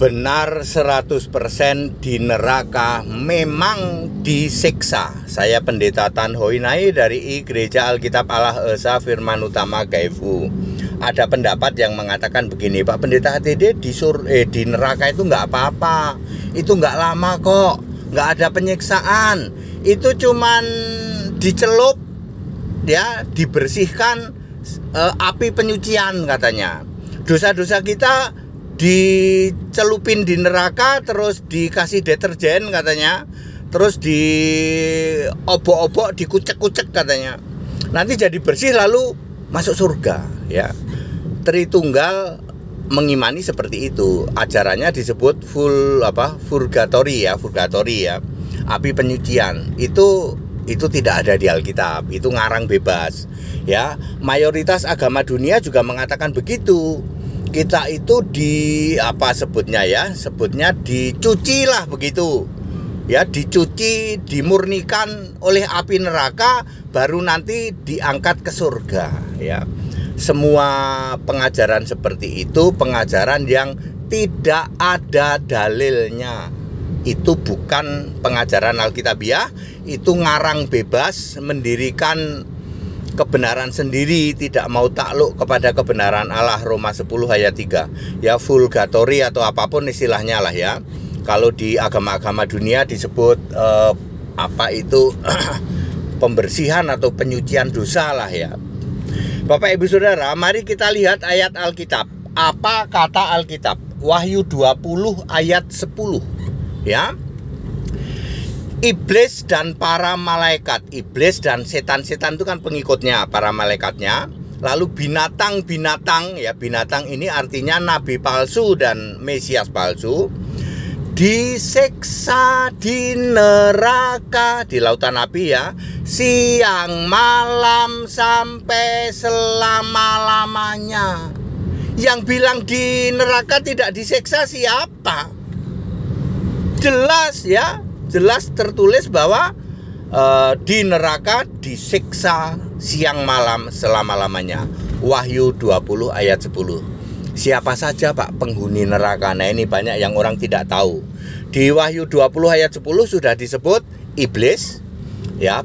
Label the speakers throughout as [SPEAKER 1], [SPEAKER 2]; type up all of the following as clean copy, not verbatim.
[SPEAKER 1] Benar 100% di neraka memang disiksa. Saya Pendeta Tan Hoinai dari Gereja Alkitab Allah Esa Firman Utama Gaifu. Ada pendapat yang mengatakan begini, Pak Pendeta HTD di neraka itu nggak apa-apa, itu nggak lama kok, nggak ada penyiksaan, itu cuman dicelup, ya, dibersihkan api penyucian katanya. Dosa-dosa kita dicelupin di neraka, terus dikasih deterjen katanya, terus diobok-obok, dikucek-kucek katanya, nanti jadi bersih lalu masuk surga, ya. Tritunggal mengimani seperti itu. Ajarannya disebut purgatory ya, api penyucian. Itu tidak ada di Alkitab, itu ngarang bebas, ya. Mayoritas agama dunia juga mengatakan begitu. Kita itu sebutnya dicuci lah begitu, ya, dicuci, dimurnikan oleh api neraka, baru nanti diangkat ke surga, ya. Semua pengajaran seperti itu pengajaran yang tidak ada dalilnya. Itu bukan pengajaran Alkitabiah, itu ngarang bebas, mendirikan kebenaran sendiri, tidak mau takluk kepada kebenaran Allah. Roma 10 ayat 3, ya, purgatory atau apapun istilahnya lah, ya. Kalau di agama-agama dunia disebut pembersihan atau penyucian dosa lah, ya. Bapak Ibu Saudara, mari kita lihat ayat Alkitab. Apa kata Alkitab? Wahyu 20 ayat 10, ya. Iblis dan para malaikat, iblis dan setan-setan itu kan pengikutnya, para malaikatnya. Lalu binatang-binatang, ya, binatang ini artinya nabi palsu dan mesias palsu, disiksa di neraka, di lautan api, ya, siang malam sampai selama-lamanya. Yang bilang di neraka tidak disiksa siapa? Jelas, ya, jelas tertulis bahwa di neraka disiksa siang malam selama-lamanya. Wahyu 20 ayat 10. Siapa saja Pak penghuni neraka? Nah, ini banyak yang orang tidak tahu. Di Wahyu 20 ayat 10 sudah disebut iblis, ya,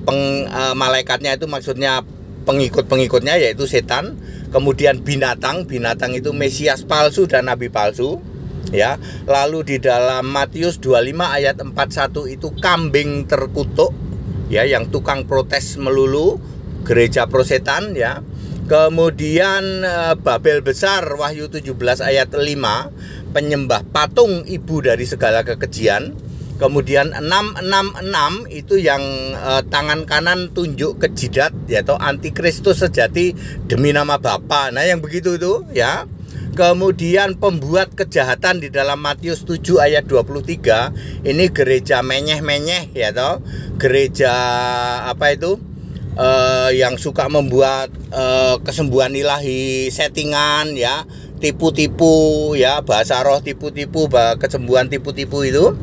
[SPEAKER 1] malaikatnya itu maksudnya pengikut-pengikutnya yaitu setan. Kemudian binatang itu mesias palsu dan nabi palsu, ya. Lalu di dalam Matius 25 ayat 41 itu kambing terkutuk, ya, yang tukang protes melulu, gereja prosetan, ya. Kemudian Babel besar, Wahyu 17 ayat 5, penyembah patung ibu dari segala kekejian. Kemudian 666 itu yang tangan kanan tunjuk ke jidat, yaitu antikristus sejati demi nama Bapa. Nah, yang begitu itu, ya. Kemudian pembuat kejahatan di dalam Matius 7 ayat 23, ini gereja menyeh-menyeh, ya toh. Gereja yang suka membuat kesembuhan ilahi settingan, ya, tipu-tipu, ya, bahasa roh tipu-tipu, kesembuhan tipu-tipu itu.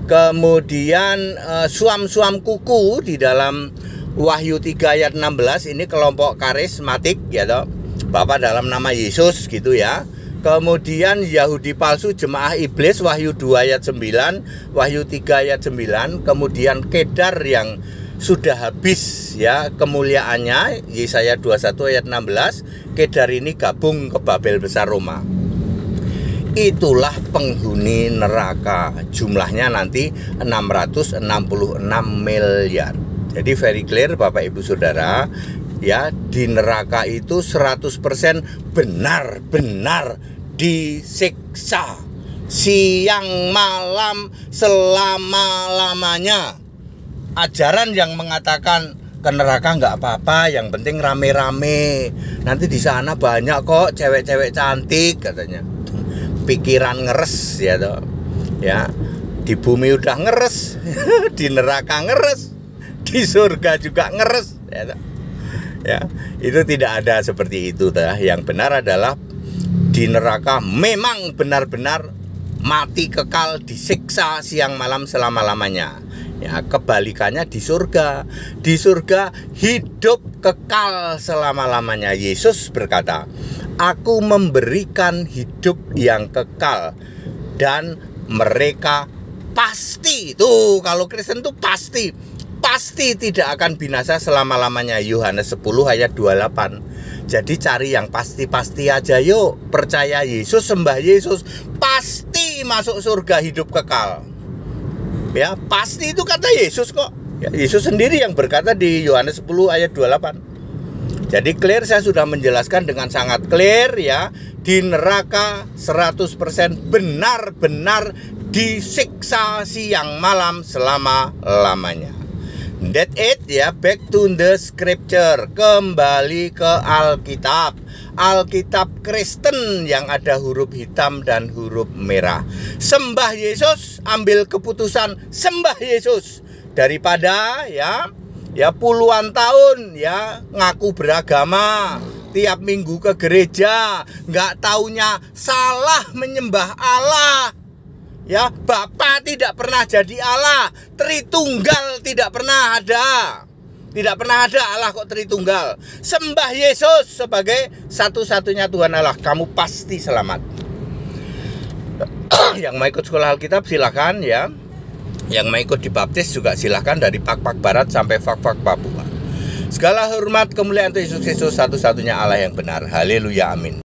[SPEAKER 1] Kemudian suam-suam kuku di dalam Wahyu 3 ayat 16, ini kelompok karismatik, ya toh, Bapak dalam nama Yesus gitu, ya. Kemudian Yahudi palsu, jemaah iblis, Wahyu 2 ayat 9, Wahyu 3 ayat 9. Kemudian Kedar yang sudah habis, ya, kemuliaannya, Yesaya 21 ayat 16. Kedar ini gabung ke Babel besar Roma. Itulah penghuni neraka. Jumlahnya nanti 666 miliar. Jadi very clear Bapak Ibu Saudara, ya, di neraka itu 100% benar-benar disiksa siang malam selama-lamanya. Ajaran yang mengatakan ke neraka nggak apa-apa, yang penting rame-rame, nanti di sana banyak kok cewek-cewek cantik katanya. Pikiran ngeres, ya toh, ya. Di bumi udah ngeres, di neraka ngeres, di surga juga ngeres, ya toh. Ya, itu tidak ada seperti itu, toh. Yang benar adalah di neraka memang benar-benar mati kekal, disiksa siang malam selama-lamanya. Ya, kebalikannya di surga. Di surga hidup kekal selama-lamanya. Yesus berkata, "Aku memberikan hidup yang kekal. dan mereka pasti, tuh kalau Kristen tuh pasti tidak akan binasa selama-lamanya. Yohanes 10 ayat 28. Jadi cari yang pasti-pasti aja yuk. Percaya Yesus, sembah Yesus, pasti masuk surga hidup kekal. Ya, pasti itu kata Yesus kok. Ya, Yesus sendiri yang berkata di Yohanes 10 ayat 28. Jadi clear, saya sudah menjelaskan dengan sangat clear ya. Di neraka 100% benar-benar disiksa siang malam selama-lamanya. That's it ya, back to the scripture. Kembali ke Alkitab. Alkitab Kristen yang ada huruf hitam dan huruf merah. Sembah Yesus, ambil keputusan sembah Yesus. Daripada ya puluhan tahun ya ngaku beragama, tiap minggu ke gereja, nggak taunya salah menyembah Allah. Ya, Bapa tidak pernah jadi Allah, Tritunggal tidak pernah ada. Tidak pernah ada Allah kok Tritunggal. Sembah Yesus sebagai satu-satunya Tuhan Allah, kamu pasti selamat. Yang mau ikut sekolah Alkitab silakan ya. Yang mau ikut dibaptis juga silakan, dari Pak-Pak Barat sampai Fak-Fak Papua. Segala hormat kemuliaan untuk Yesus Kristus, satu-satunya Allah yang benar. Haleluya, amin.